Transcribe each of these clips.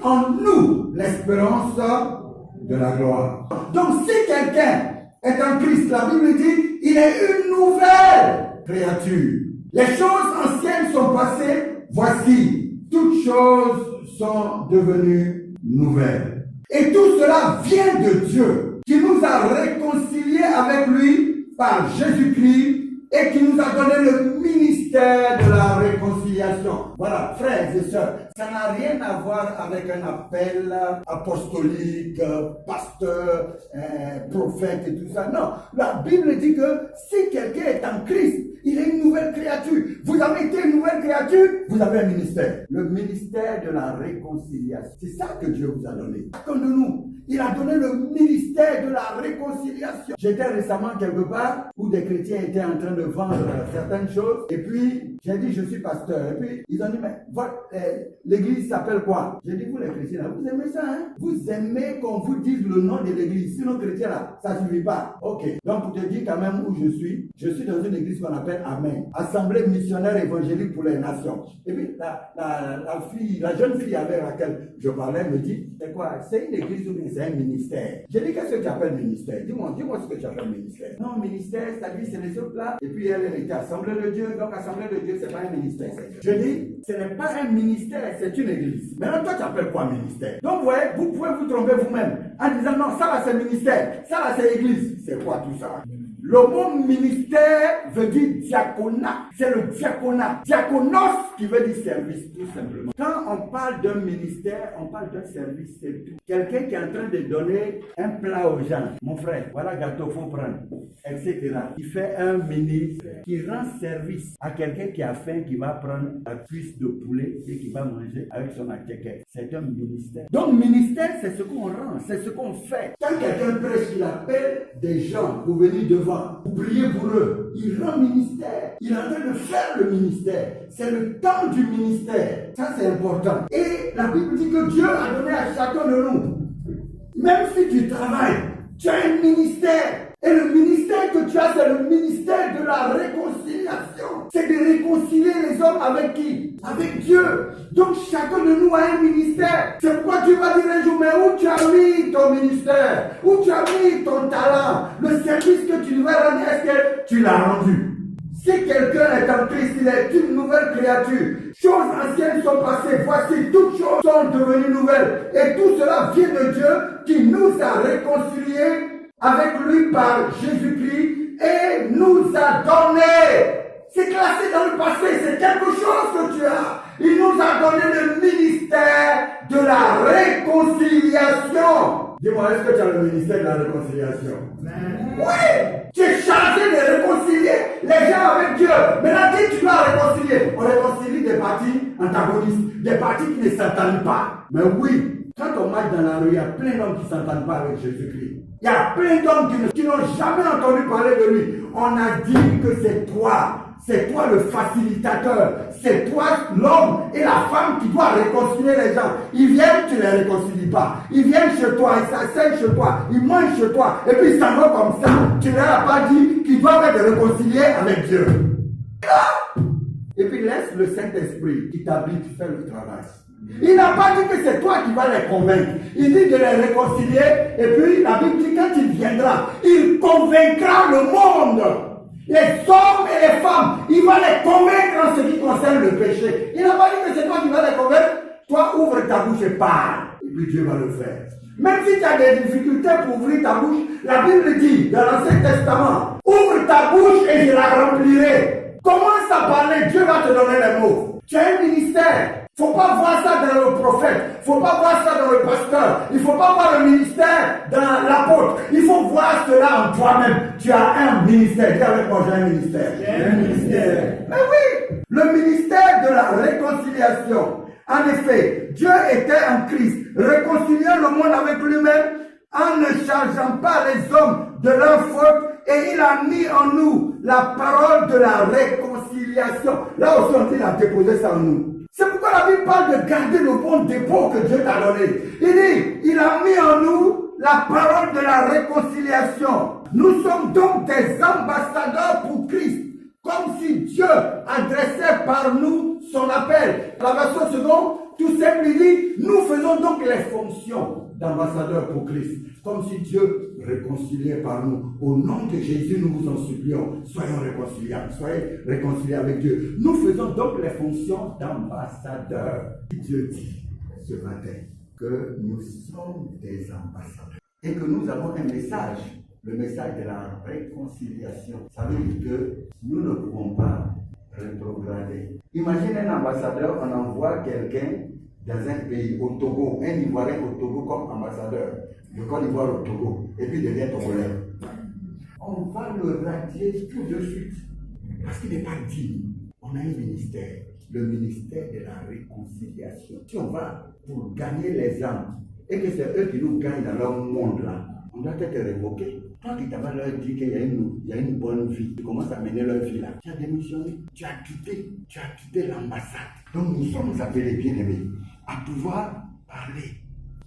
en nous l'espérance de la gloire. Donc si quelqu'un est en Christ, la Bible dit, il est une nouvelle créature. Les choses anciennes sont passées, voici, toutes choses sont devenues nouvelles. Et tout cela vient de Dieu, qui nous a réconciliés avec lui par Jésus-Christ et qui nous a donné le ministère de la réconciliation. Voilà, frères et sœurs, ça n'a rien à voir avec un appel apostolique, pasteur, prophète et tout ça. Non, la Bible dit que si quelqu'un est en Christ, il est une nouvelle créature. Vous avez été une nouvelle créature, vous avez un ministère. Le ministère de la réconciliation. C'est ça que Dieu vous a donné. Comme de nous, il a donné le ministère de la réconciliation. J'étais récemment quelque part où des chrétiens étaient en train de vendre certaines choses. Et puis, j'ai dit, je suis pasteur. Et puis, ils ont dit, mais l'église s'appelle quoi? J'ai dit, vous les chrétiens, là, vous aimez ça, hein? Vous aimez qu'on vous dise le nom de l'église. Sinon, chrétiens, là, ça ne suffit pas. Ok. Donc, pour te dire quand même où je suis dans une église qu'on appelle Amen. Assemblée missionnaire évangélique pour les nations. Et puis, la jeune fille avec laquelle je parlais me dit, c'est quoi? C'est une église ou bien c'est un ministère? J'ai dit, qu'est-ce que tu appelles ministère? Dis-moi ce que tu appelles ministère. Non, ministère, c'est-à-dire, c'est les autres là. Et puis, elle était Assemblée de Dieu. Donc, Assemblée de Dieu, c'est pas un ministère. Je dis, ce n'est pas un ministère, c'est une église. Maintenant, toi, tu appelles quoi ministère? Donc, vous voyez, vous pouvez vous tromper vous-même en disant, non, ça là, c'est ministère. Ça là, c'est église. C'est quoi tout ça? Le mot ministère veut dire diaconat. C'est le diaconat. Diakonos qui veut dire service, tout simplement. Quand on parle d'un ministère, on parle d'un service, c'est tout. Quelqu'un qui est en train de donner un plat aux gens. Mon frère, voilà gâteau, faut prendre, etc. Il fait un ministre qui rend service à quelqu'un qui a faim, qui va prendre la cuisse de poulet et qui va manger avec son akéké. C'est un ministère. Donc, ministère, c'est ce qu'on rend, c'est ce qu'on fait. Quand quelqu'un prêche, il appelle des gens pour venir devant. Vous priez pour eux. Il rend ministère. Il est en train de faire le ministère. C'est le temps du ministère. Ça, c'est important. Et la Bible dit que Dieu a donné à chacun de nous. Même si tu travailles, tu as un ministère. Et le ministère que tu as, c'est le ministère de la réconciliation. C'est de réconcilier les hommes avec qui? Avec Dieu. Donc chacun de nous a un ministère. C'est pourquoi tu vas dire un jour, mais où tu as mis ton ministère? Où tu as mis ton talent? Le service que tu devais rendre, est-ce que tu l'as rendu? Si quelqu'un est en Christ, il est une nouvelle créature. Choses anciennes sont passées, voici toutes choses sont devenues nouvelles. Et tout cela vient de Dieu qui nous a réconciliés avec lui par Jésus-Christ et nous a donné. C'est classé dans le passé, c'est quelque chose que tu as. Il nous a donné le ministère de la réconciliation. Dis-moi, est-ce que tu as le ministère de la réconciliation? Oui! Tu es chargé de réconcilier les gens avec Dieu. Maintenant, qui tu vas réconcilier? On réconcilie des partis antagonistes, des partis qui ne s'entendent pas. Mais oui, quand on marche dans la rue, il y a plein d'hommes qui ne s'entendent pas avec Jésus-Christ. Il y a plein d'hommes qui n'ont jamais entendu parler de lui. On a dit que c'est toi. C'est toi le facilitateur. C'est toi l'homme et la femme qui doit réconcilier les gens. Ils viennent, tu ne les réconcilies pas. Ils viennent chez toi, ils s'asseyent chez toi, ils mangent chez toi. Et puis ils s'en vont comme ça. Tu ne leur as pas dit qu'ils doivent être réconciliés avec Dieu. Et puis laisse le Saint-Esprit qui t'habite faire le travail. Il n'a pas dit que c'est toi qui vas les convaincre. Il dit de les réconcilier. Et puis la Bible dit quand il viendra, il convaincra le monde. Les hommes et les femmes, il va les convaincre en ce qui concerne le péché. Il n'a pas dit que c'est toi qui vas les convaincre. Toi, ouvre ta bouche et parle. Et puis Dieu va le faire. Même si tu as des difficultés pour ouvrir ta bouche, la Bible dit dans l'Ancien Testament, ouvre ta bouche et je la remplirai. Commence à parler, Dieu va te donner les mots. Tu as un ministère. Il ne faut pas voir ça dans le prophète. Il ne faut pas voir ça dans le pasteur. Il ne faut pas voir le ministère dans l'apôtre. Il faut voir cela en toi-même. Tu as un ministère. Dis avec moi, j'ai un ministère. J'ai un ministère. Mais oui, le ministère de la réconciliation. En effet, Dieu était en Christ, réconciliant le monde avec lui-même en ne chargeant pas les hommes de leur faute, et il a mis en nous la parole de la réconciliation. Là aussi, il a déposé ça en nous. C'est pourquoi la Bible parle de garder le bon dépôt que Dieu t'a donné. Il dit, il a mis en nous la parole de la réconciliation. Nous sommes donc des ambassadeurs pour Christ, comme si Dieu adressait par nous son appel. La version seconde, tout simple, il dit, nous faisons faisons donc les fonctions d'ambassadeurs pour Christ, comme si Dieu réconciliait par nous. Au nom de Jésus, nous vous en supplions, soyons réconciliés avec Dieu. Nous faisons donc les fonctions d'ambassadeurs. Dieu dit ce matin que nous sommes des ambassadeurs et que nous avons un message, le message de la réconciliation. Ça veut dire que nous ne pouvons pas rétrograder. Imaginez un ambassadeur, on envoie quelqu'un dans un pays, au Togo, un Ivoirien au Togo comme ambassadeur, de Côte d'Ivoire au Togo, et puis devient togolais. On va le radier tout de suite, parce qu'il n'est pas digne. On a un ministère, le ministère de la réconciliation. Si on va pour gagner les âmes, et que c'est eux qui nous gagnent dans leur monde là, on doit être révoqué. Toi qui t'avais leur dit qu'il y a une bonne vie, tu commences à mener leur vie là. Tu as démissionné, tu as quitté l'ambassade. Donc nous sommes appelés, bien-aimés, à pouvoir parler.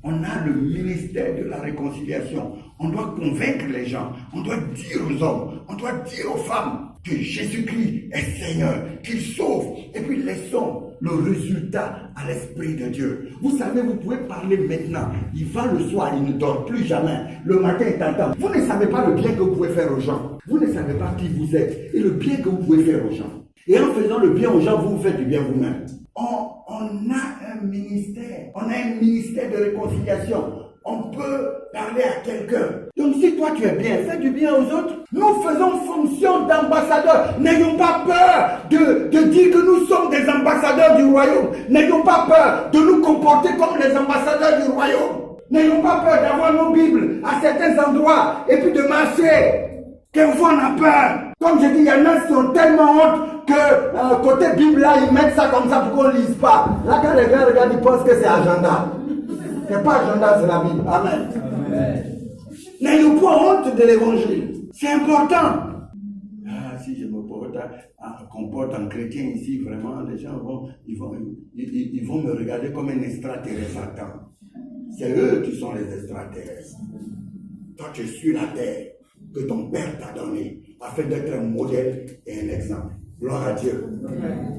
On a le ministère de la réconciliation. On doit convaincre les gens. On doit dire aux hommes, on doit dire aux femmes que Jésus-Christ est Seigneur, qu'il sauve. Et puis laissons le résultat à l'Esprit de Dieu. Vous savez, vous pouvez parler maintenant. Il va le soir, il ne dort plus jamais. Le matin, il t'entend. Vous ne savez pas le bien que vous pouvez faire aux gens. Vous ne savez pas qui vous êtes et le bien que vous pouvez faire aux gens. Et en faisant le bien aux gens, vous vous faites du bien vous-même. On a un ministère. On a un ministère de réconciliation. On peut parler à quelqu'un. Donc si toi tu es bien, fais du bien aux autres. Nous faisons fonction d'ambassadeurs. N'ayons pas peur de dire que nous sommes des ambassadeurs du royaume. N'ayons pas peur de nous comporter comme les ambassadeurs du royaume. N'ayons pas peur d'avoir nos Bibles à certains endroits et puis de marcher. Quelquefois on a peur. Comme je dis, il y en a qui ont tellement honte que côté Bible là, ils mettent ça comme ça pour qu'on ne lise pas. Là quand les gars regardent, ils pensent que c'est agenda. C'est pas agenda, c'est la Bible. Amen. N'ayons pas honte de l'évangile. C'est important. Si je me comporte en chrétien ici, vraiment, les gens ils vont me regarder comme un extraterrestre. C'est eux qui sont les extraterrestres. Toi, tu es sur la terre que ton Père t'a donné afin d'être un modèle et un exemple. Gloire à Dieu. Amen.